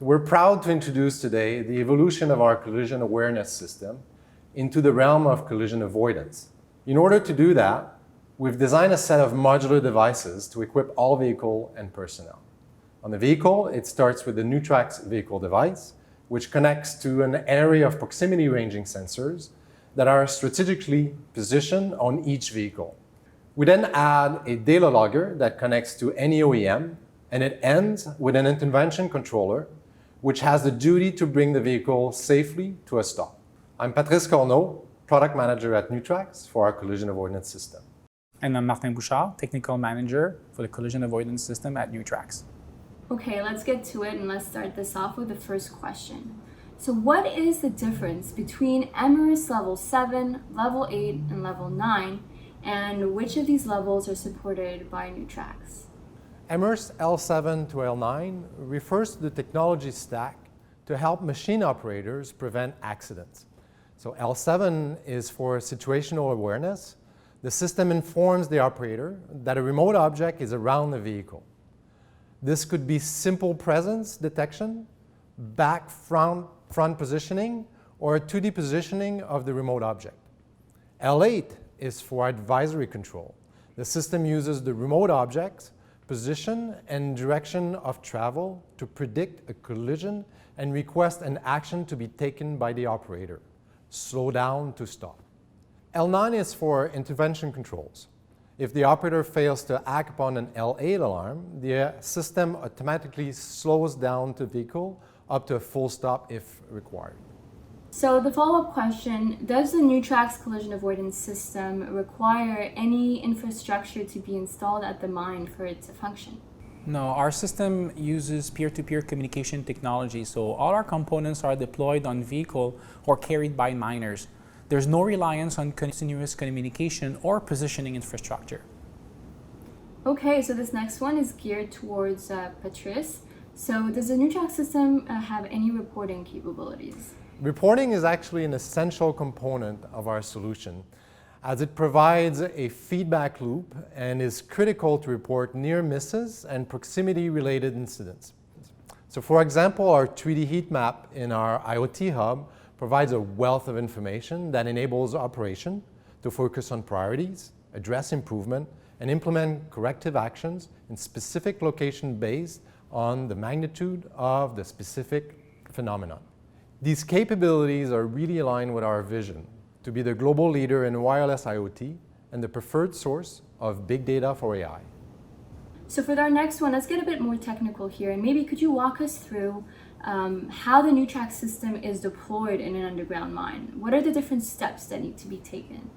We're proud to introduce today the evolution of our collision awareness system into the realm of collision avoidance. In order to do that, we've designed a set of modular devices to equip all vehicle and personnel. On the vehicle, it starts with the Newtrax vehicle device, which connects to an array of proximity ranging sensors that are strategically positioned on each vehicle. We then add a data logger that connects to any OEM, and it ends with an intervention controller, which has the duty to bring the vehicle safely to a stop. I'm Patrice Corneau, Product Manager at Newtrax for our collision avoidance system. And I'm Martin Bouchard, Technical Manager for the collision avoidance system at Newtrax. Okay, let's get to it and let's start this off with the first question. So what is the difference between MRS level 7, level 8, and level 9, and which of these levels are supported by Newtrax? MRS L7 to L9 refers to the technology stack to help machine operators prevent accidents. So L7 is for situational awareness. The system informs the operator that a remote object is around the vehicle. This could be simple presence detection, back front positioning, or a 2D positioning of the remote object. L8 is for advisory control. The system uses the remote object's position and direction of travel to predict a collision and request an action to be taken by the operator. Slow down to stop. L9 is for intervention controls. If the operator fails to act upon an L8 alarm, the system automatically slows down the vehicle up to a full stop if required. So the follow-up question, does the Newtrax collision avoidance system require any infrastructure to be installed at the mine for it to function? No, our system uses peer-to-peer communication technology, so all our components are deployed on vehicle or carried by miners. There's no reliance on continuous communication or positioning infrastructure. Okay, so this next one is geared towards Patrice. So does the Newtrax system have any reporting capabilities? Reporting is actually an essential component of our solution, as it provides a feedback loop and is critical to report near misses and proximity-related incidents. So for example, our 3D heat map in our IoT hub provides a wealth of information that enables operation to focus on priorities, address improvement, and implement corrective actions in specific location based on the magnitude of the specific phenomenon. These capabilities are really aligned with our vision to be the global leader in wireless IoT and the preferred source of big data for AI. So for our next one, let's get a bit more technical here, and maybe could you walk us through how the Newtrax system is deployed in an underground mine? What are the different steps that need to be taken?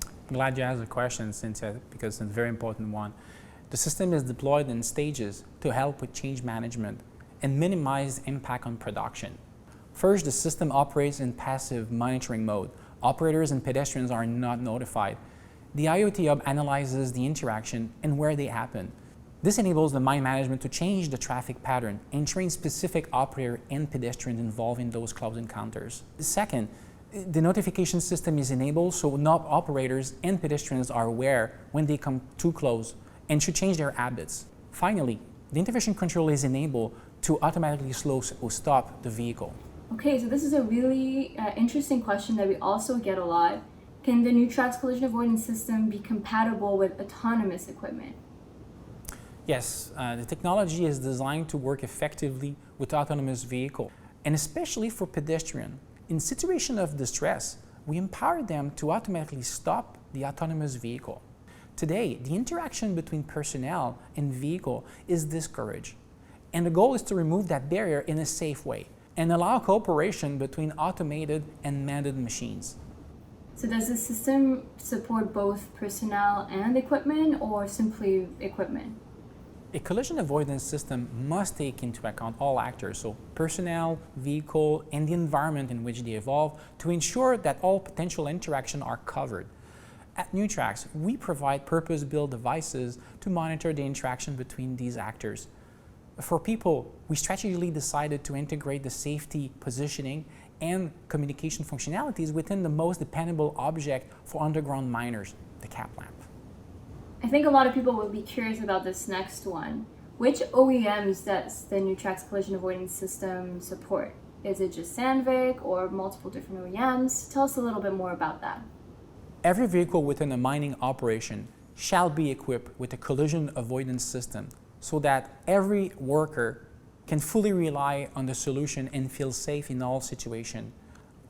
I'm glad you asked the question, Cynthia, because it's a very important one. The system is deployed in stages to help with change management and minimize impact on production. First, the system operates in passive monitoring mode. Operators and pedestrians are not notified. The IoT hub analyzes the interaction and where they happen. This enables the mine management to change the traffic pattern and train specific operator and pedestrians involved in those close encounters. Second, the notification system is enabled so operators and pedestrians are aware when they come too close and should change their habits. Finally, the intervention control is enabled to automatically slow or stop the vehicle. Okay, so this is a really interesting question that we also get a lot. Can the Newtrax collision avoidance system be compatible with autonomous equipment? Yes, the technology is designed to work effectively with autonomous vehicle, and especially for pedestrians. In situation of distress, we empower them to automatically stop the autonomous vehicle. Today, the interaction between personnel and vehicle is discouraged, and the goal is to remove that barrier in a safe way and allow cooperation between automated and manned machines. So does the system support both personnel and equipment, or simply equipment? A collision avoidance system must take into account all actors, so personnel, vehicle, and the environment in which they evolve, to ensure that all potential interactions are covered. At Newtrax, we provide purpose-built devices to monitor the interaction between these actors. For people, we strategically decided to integrate the safety, positioning, and communication functionalities within the most dependable object for underground miners, the cap lamp. I think a lot of people will be curious about this next one. Which OEMs does the Newtrax collision avoidance system support? Is it just Sandvik or multiple different OEMs? Tell us a little bit more about that. Every vehicle within a mining operation shall be equipped with a collision avoidance system so that every worker can fully rely on the solution and feel safe in all situations.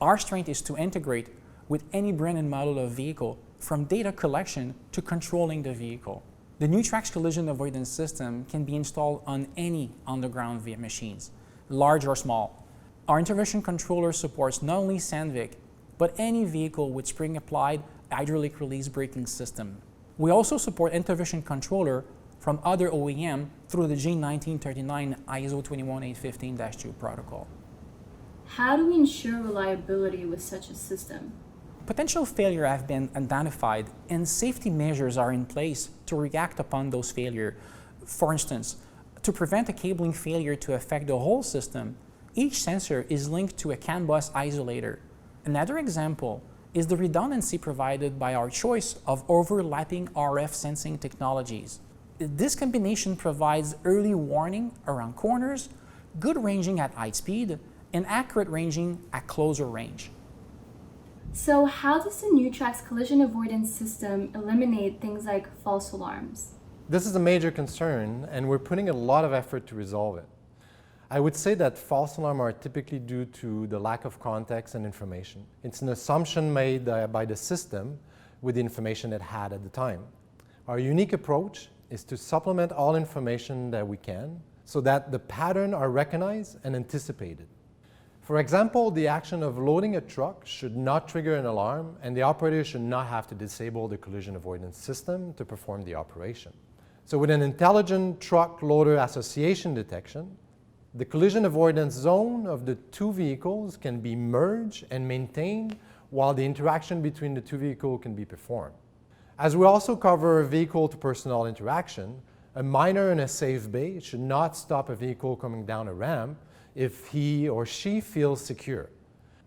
Our strength is to integrate with any brand and model of vehicle, from data collection to controlling the vehicle. The Newtrax collision avoidance system can be installed on any underground machines, large or small. Our intervention controller supports not only Sandvik, but any vehicle with spring-applied hydraulic release braking system. We also support intervention controller from other OEM through the G1939 ISO 21815-2 protocol. How do we ensure reliability with such a system? Potential failures have been identified and safety measures are in place to react upon those failures. For instance, to prevent a cabling failure to affect the whole system, each sensor is linked to a CAN bus isolator. Another example is the redundancy provided by our choice of overlapping RF sensing technologies. This combination provides early warning around corners, good ranging at high speed, and accurate ranging at closer range. So how does the Newtrax collision avoidance system eliminate things like false alarms? This is a major concern, and we're putting a lot of effort to resolve it. I would say that false alarms are typically due to the lack of context and information. It's an assumption made by the system with the information it had at the time. Our unique approach is to supplement all information that we can so that the patterns are recognized and anticipated. For example, the action of loading a truck should not trigger an alarm, and the operator should not have to disable the collision avoidance system to perform the operation. So with an intelligent truck loader association detection, the collision avoidance zone of the two vehicles can be merged and maintained while the interaction between the two vehicles can be performed. As we also cover vehicle-to-personnel interaction, a miner in a safe bay should not stop a vehicle coming down a ramp if he or she feels secure.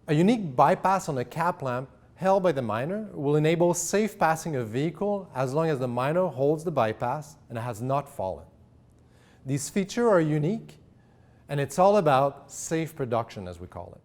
A unique bypass on a cap lamp held by the miner will enable safe passing of vehicle as long as the miner holds the bypass and has not fallen. These features are unique, and it's all about safe production, as we call it.